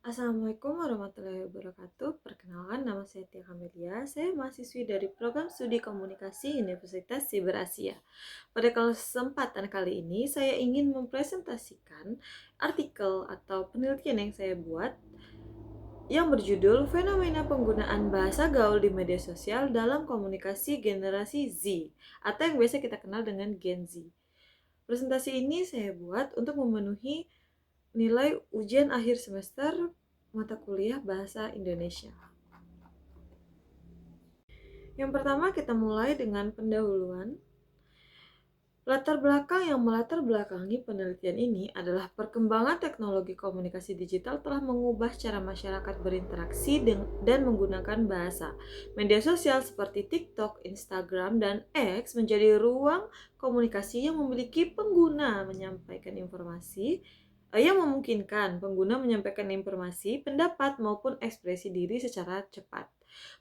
Assalamualaikum warahmatullahi wabarakatuh. Perkenalkan, nama saya Tia Kamelia. Saya mahasiswi dari Program Studi Komunikasi Universitas Siber Asia. Pada kesempatan kali ini, saya ingin mempresentasikan artikel atau penelitian yang saya buat yang berjudul Fenomena Penggunaan Bahasa Gaul di Media Sosial dalam Komunikasi Generasi Z, atau yang biasa kita kenal dengan Gen Z. Presentasi ini saya buat untuk memenuhi nilai ujian akhir semester mata kuliah Bahasa Indonesia. Yang pertama, kita mulai dengan pendahuluan. Latar belakang yang melatar belakangi penelitian ini adalah perkembangan teknologi komunikasi digital telah mengubah cara masyarakat berinteraksi dan menggunakan bahasa. Media sosial seperti TikTok, Instagram, dan X menjadi ruang komunikasi yang memiliki pengguna menyampaikan informasi yang memungkinkan pengguna menyampaikan informasi, pendapat, maupun ekspresi diri secara cepat.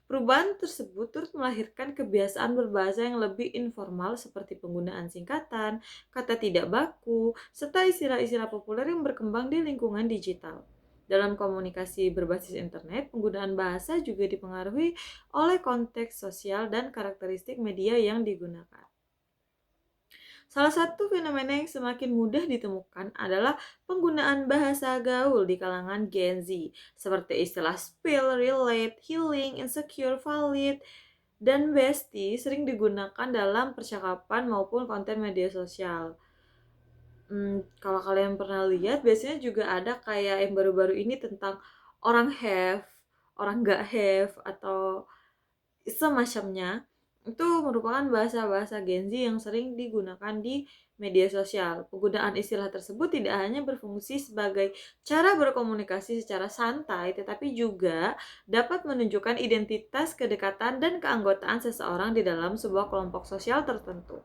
Perubahan tersebut turut melahirkan kebiasaan berbahasa yang lebih informal seperti penggunaan singkatan, kata tidak baku, serta istilah-istilah populer yang berkembang di lingkungan digital. Dalam komunikasi berbasis internet, penggunaan bahasa juga dipengaruhi oleh konteks sosial dan karakteristik media yang digunakan. Salah satu fenomena yang semakin mudah ditemukan adalah penggunaan bahasa gaul di kalangan Gen Z, seperti istilah spill, relate, healing, insecure, valid, dan bestie sering digunakan dalam percakapan maupun konten media sosial. Kalau kalian pernah lihat, biasanya juga ada kayak yang baru-baru ini tentang orang have, orang gak have, atau semacamnya. Itu merupakan bahasa-bahasa Gen Z yang sering digunakan di media sosial. Penggunaan istilah tersebut tidak hanya berfungsi sebagai cara berkomunikasi secara santai, tetapi juga dapat menunjukkan identitas, kedekatan, dan keanggotaan seseorang di dalam sebuah kelompok sosial tertentu.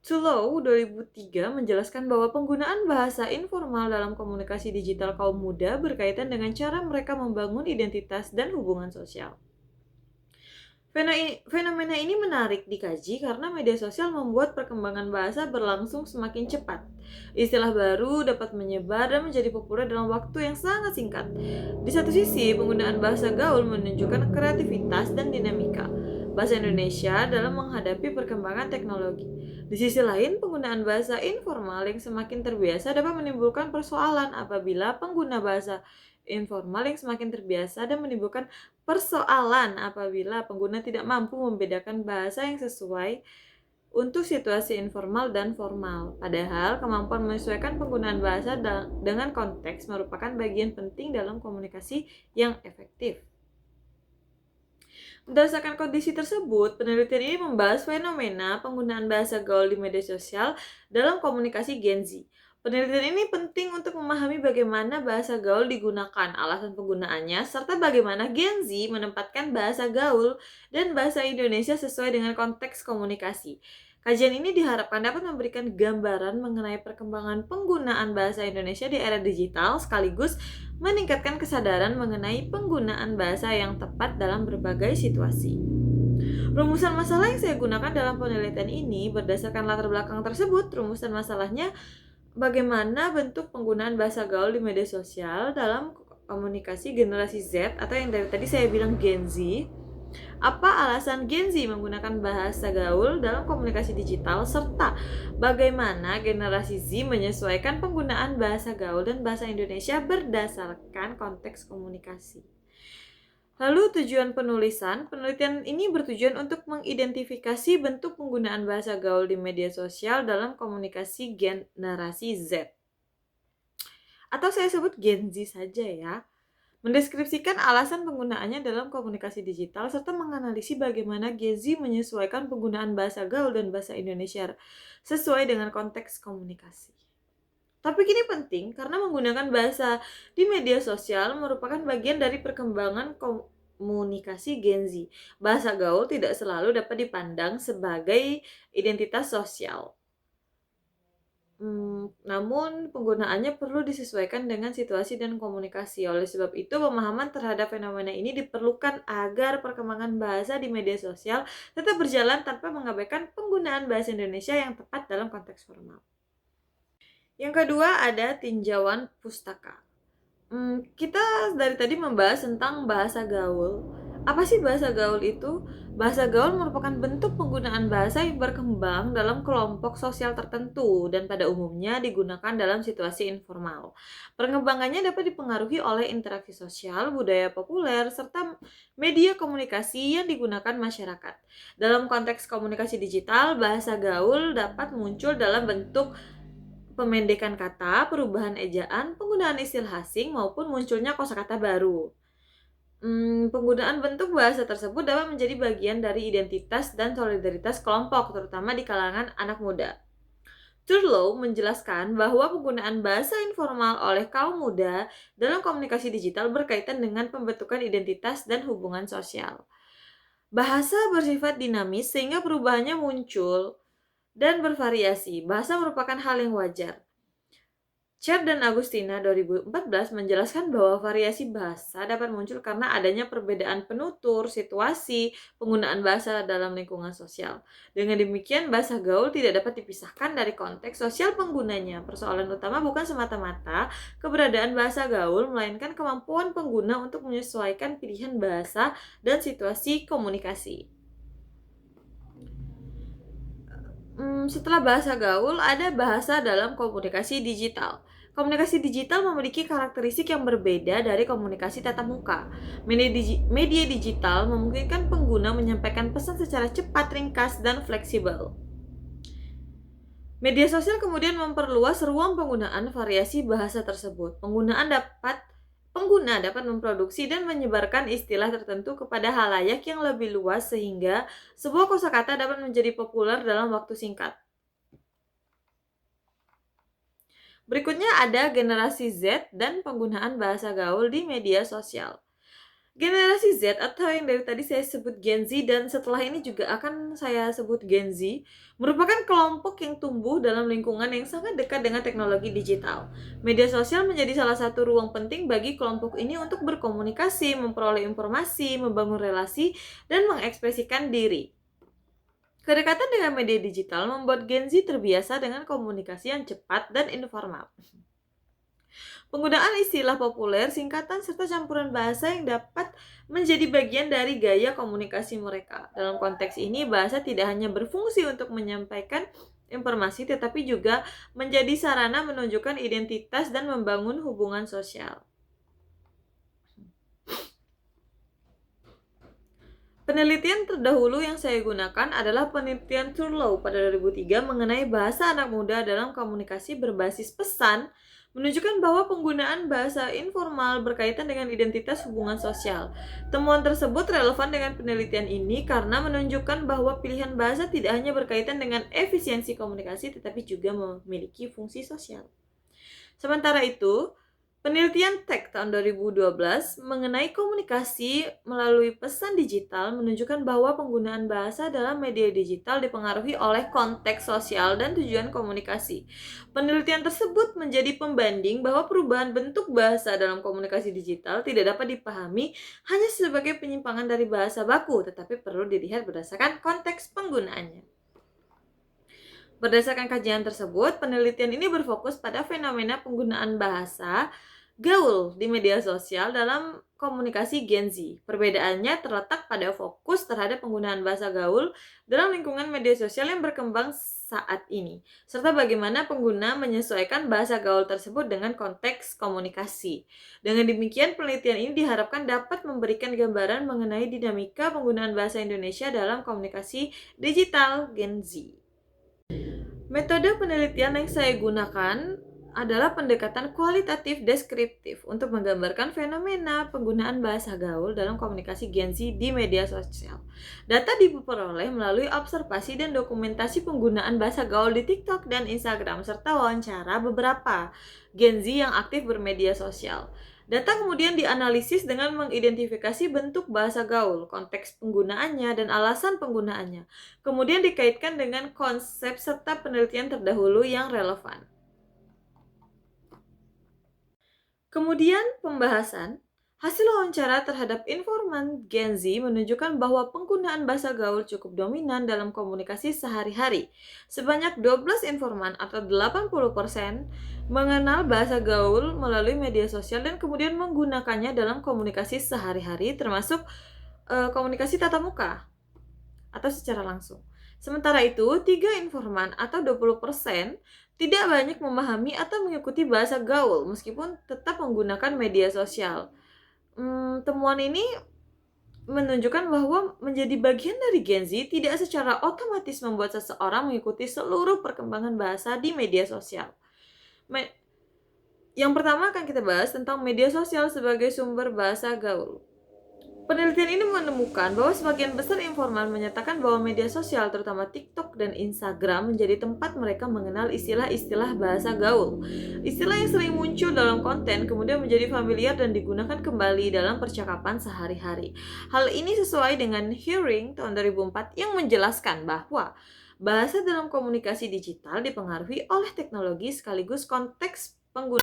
Tulow 2003 menjelaskan bahwa penggunaan bahasa informal dalam komunikasi digital kaum muda berkaitan dengan cara mereka membangun identitas dan hubungan sosial. Fenomena ini menarik dikaji karena media sosial membuat perkembangan bahasa berlangsung semakin cepat. Istilah baru dapat menyebar dan menjadi populer dalam waktu yang sangat singkat. Di satu sisi, penggunaan bahasa gaul menunjukkan kreativitas dan dinamika bahasa Indonesia dalam menghadapi perkembangan teknologi. Di sisi lain, penggunaan bahasa informal yang semakin terbiasa dapat menimbulkan persoalan apabila pengguna bahasa informal yang semakin terbiasa dan menimbulkan persoalan apabila pengguna tidak mampu membedakan bahasa yang sesuai untuk situasi informal dan formal. Padahal, kemampuan menyesuaikan penggunaan bahasa dengan konteks merupakan bagian penting dalam komunikasi yang efektif. Berdasarkan kondisi tersebut, penelitian ini membahas fenomena penggunaan bahasa gaul di media sosial dalam komunikasi Gen Z. Penelitian ini penting untuk memahami bagaimana bahasa gaul digunakan, alasan penggunaannya, serta bagaimana Gen Z menempatkan bahasa gaul dan bahasa Indonesia sesuai dengan konteks komunikasi. Kajian ini diharapkan dapat memberikan gambaran mengenai perkembangan penggunaan bahasa Indonesia di era digital, sekaligus meningkatkan kesadaran mengenai penggunaan bahasa yang tepat dalam berbagai situasi. Rumusan masalah yang saya gunakan dalam penelitian ini berdasarkan latar belakang tersebut. Rumusan masalahnya bagaimana bentuk penggunaan bahasa gaul di media sosial dalam komunikasi generasi Z atau yang dari tadi saya bilang Gen Z. Apa alasan Gen Z menggunakan bahasa gaul dalam komunikasi digital, serta bagaimana generasi Z menyesuaikan penggunaan bahasa gaul dan bahasa Indonesia berdasarkan konteks komunikasi. Lalu tujuan penelitian ini bertujuan untuk mengidentifikasi bentuk penggunaan bahasa gaul di media sosial dalam komunikasi generasi Z. Atau saya sebut Gen Z saja ya. Mendeskripsikan alasan penggunaannya dalam komunikasi digital, serta menganalisis bagaimana Gen Z menyesuaikan penggunaan bahasa gaul dan bahasa Indonesia sesuai dengan konteks komunikasi. Topik ini penting karena menggunakan bahasa di media sosial merupakan bagian dari perkembangan komunikasi Gen Z. Bahasa gaul tidak selalu dapat dipandang sebagai identitas sosial. Namun penggunaannya perlu disesuaikan dengan situasi dan komunikasi. Oleh sebab itu, pemahaman terhadap fenomena ini diperlukan agar perkembangan bahasa di media sosial tetap berjalan tanpa mengabaikan penggunaan bahasa Indonesia yang tepat dalam konteks formal. Yang kedua ada tinjauan pustaka. Kita dari tadi membahas tentang bahasa gaul. Apa sih bahasa gaul itu? Bahasa gaul merupakan bentuk penggunaan bahasa yang berkembang dalam kelompok sosial tertentu dan pada umumnya digunakan dalam situasi informal. Perkembangannya dapat dipengaruhi oleh interaksi sosial, budaya populer, serta media komunikasi yang digunakan masyarakat. Dalam konteks komunikasi digital, bahasa gaul dapat muncul dalam bentuk pemendekan kata, perubahan ejaan, penggunaan istilah asing, maupun munculnya kosakata baru. Penggunaan bentuk bahasa tersebut dapat menjadi bagian dari identitas dan solidaritas kelompok, terutama di kalangan anak muda. Thurlow menjelaskan bahwa penggunaan bahasa informal oleh kaum muda dalam komunikasi digital berkaitan dengan pembentukan identitas dan hubungan sosial. Bahasa bersifat dinamis sehingga perubahannya muncul dan bervariasi. Bahasa merupakan hal yang wajar. Cher dan Agustina 2014 menjelaskan bahwa variasi bahasa dapat muncul karena adanya perbedaan penutur, situasi, penggunaan bahasa dalam lingkungan sosial. Dengan demikian, bahasa gaul tidak dapat dipisahkan dari konteks sosial penggunanya. Persoalan utama bukan semata-mata keberadaan bahasa gaul, melainkan kemampuan pengguna untuk menyesuaikan pilihan bahasa dan situasi komunikasi. Setelah bahasa gaul, ada bahasa dalam komunikasi digital. Komunikasi digital memiliki karakteristik yang berbeda dari komunikasi tatap muka. Media digital memungkinkan pengguna menyampaikan pesan secara cepat, ringkas, dan fleksibel. Media sosial kemudian memperluas ruang penggunaan variasi bahasa tersebut. Pengguna dapat memproduksi dan menyebarkan istilah tertentu kepada halayak yang lebih luas sehingga sebuah kosakata dapat menjadi populer dalam waktu singkat. Berikutnya ada generasi Z dan penggunaan bahasa gaul di media sosial. Generasi Z atau yang dari tadi saya sebut Gen Z dan setelah ini juga akan saya sebut Gen Z merupakan kelompok yang tumbuh dalam lingkungan yang sangat dekat dengan teknologi digital. Media sosial menjadi salah satu ruang penting bagi kelompok ini untuk berkomunikasi, memperoleh informasi, membangun relasi, dan mengekspresikan diri. Kedekatan dengan media digital membuat Gen Z terbiasa dengan komunikasi yang cepat dan informal. Penggunaan istilah populer, singkatan, serta campuran bahasa yang dapat menjadi bagian dari gaya komunikasi mereka. Dalam konteks ini, bahasa tidak hanya berfungsi untuk menyampaikan informasi, tetapi juga menjadi sarana menunjukkan identitas dan membangun hubungan sosial. Penelitian terdahulu yang saya gunakan adalah penelitian Thurlow pada 2003 mengenai bahasa anak muda dalam komunikasi berbasis pesan, menunjukkan bahwa penggunaan bahasa informal berkaitan dengan identitas hubungan sosial. Temuan tersebut relevan dengan penelitian ini karena menunjukkan bahwa pilihan bahasa tidak hanya berkaitan dengan efisiensi komunikasi tetapi juga memiliki fungsi sosial. Sementara itu, penelitian Tech tahun 2012 mengenai komunikasi melalui pesan digital menunjukkan bahwa penggunaan bahasa dalam media digital dipengaruhi oleh konteks sosial dan tujuan komunikasi. Penelitian tersebut menjadi pembanding bahwa perubahan bentuk bahasa dalam komunikasi digital tidak dapat dipahami hanya sebagai penyimpangan dari bahasa baku, tetapi perlu dilihat berdasarkan konteks penggunaannya. Berdasarkan kajian tersebut, penelitian ini berfokus pada fenomena penggunaan bahasa gaul di media sosial dalam komunikasi Gen Z. Perbedaannya terletak pada fokus terhadap penggunaan bahasa gaul dalam lingkungan media sosial yang berkembang saat ini, serta bagaimana pengguna menyesuaikan bahasa gaul tersebut dengan konteks komunikasi. Dengan demikian, penelitian ini diharapkan dapat memberikan gambaran mengenai dinamika penggunaan bahasa Indonesia dalam komunikasi digital Gen Z. Metode penelitian yang saya gunakan adalah pendekatan kualitatif deskriptif untuk menggambarkan fenomena penggunaan bahasa gaul dalam komunikasi Gen Z di media sosial. Data diperoleh melalui observasi dan dokumentasi penggunaan bahasa gaul di TikTok dan Instagram serta wawancara beberapa Gen Z yang aktif bermedia sosial. Data kemudian dianalisis dengan mengidentifikasi bentuk bahasa gaul, konteks penggunaannya, dan alasan penggunaannya. Kemudian dikaitkan dengan konsep serta penelitian terdahulu yang relevan. Kemudian pembahasan, Hasil wawancara terhadap informan Gen Z menunjukkan bahwa penggunaan bahasa gaul cukup dominan dalam komunikasi sehari-hari. Sebanyak 12 informan atau 80% mengenal bahasa gaul melalui media sosial dan kemudian menggunakannya dalam komunikasi sehari-hari termasuk komunikasi tatap muka atau secara langsung. Sementara itu, 3 informan atau 20% tidak banyak memahami atau mengikuti bahasa gaul meskipun tetap menggunakan media sosial. Temuan ini menunjukkan bahwa menjadi bagian dari Gen Z tidak secara otomatis membuat seseorang mengikuti seluruh perkembangan bahasa di media sosial. Yang pertama akan kita bahas tentang media sosial sebagai sumber bahasa gaul. Penelitian ini menemukan bahwa sebagian besar informan menyatakan bahwa media sosial, terutama TikTok dan Instagram, menjadi tempat mereka mengenal istilah-istilah bahasa gaul. Istilah yang sering muncul dalam konten kemudian menjadi familiar dan digunakan kembali dalam percakapan sehari-hari. Hal ini sesuai dengan Hearing tahun 2004 yang menjelaskan bahwa bahasa dalam komunikasi digital dipengaruhi oleh teknologi sekaligus konteks penggunaan.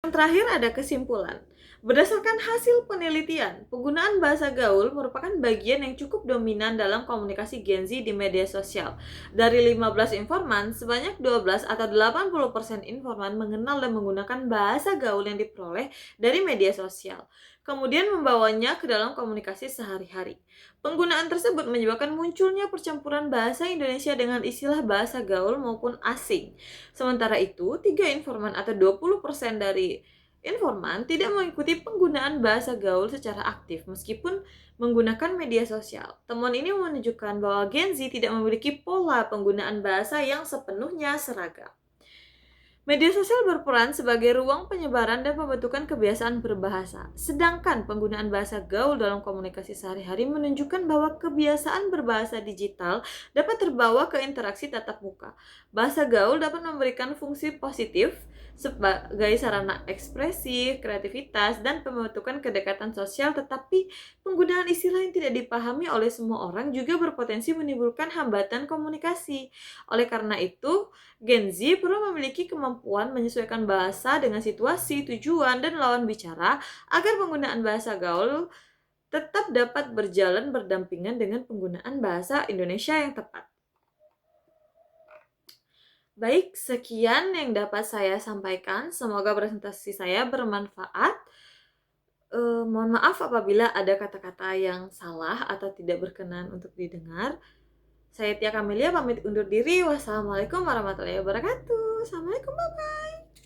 Yang terakhir ada kesimpulan. Berdasarkan hasil penelitian, penggunaan bahasa gaul merupakan bagian yang cukup dominan dalam komunikasi Gen Z di media sosial. Dari 15 informan, sebanyak 12 atau 80% informan mengenal dan menggunakan bahasa gaul yang diperoleh dari media sosial, kemudian membawanya ke dalam komunikasi sehari-hari. Penggunaan tersebut menyebabkan munculnya percampuran bahasa Indonesia dengan istilah bahasa gaul maupun asing. Sementara itu, 3 informan atau 20% dari informan tidak mengikuti penggunaan bahasa gaul secara aktif meskipun menggunakan media sosial. Temuan ini menunjukkan bahwa Gen Z tidak memiliki pola penggunaan bahasa yang sepenuhnya seragam. Media sosial berperan sebagai ruang penyebaran dan pembentukan kebiasaan berbahasa, sedangkan penggunaan bahasa gaul dalam komunikasi sehari-hari menunjukkan bahwa kebiasaan berbahasa digital dapat terbawa ke interaksi tatap muka. Bahasa gaul dapat memberikan fungsi positif sebagai sarana ekspresi, kreativitas, dan pembentukan kedekatan sosial, tetapi penggunaan istilah yang tidak dipahami oleh semua orang juga berpotensi menimbulkan hambatan komunikasi. Oleh karena itu, Gen Z perlu memiliki kemampuan menyesuaikan bahasa dengan situasi, tujuan, dan lawan bicara agar penggunaan bahasa gaul tetap dapat berjalan berdampingan dengan penggunaan bahasa Indonesia yang tepat. Baik, sekian yang dapat saya sampaikan. Semoga presentasi saya bermanfaat. Mohon maaf apabila ada kata-kata yang salah atau tidak berkenan untuk didengar. Saya Tia Kamelia pamit undur diri. Wassalamualaikum warahmatullahi wabarakatuh. Assalamualaikum, bye-bye.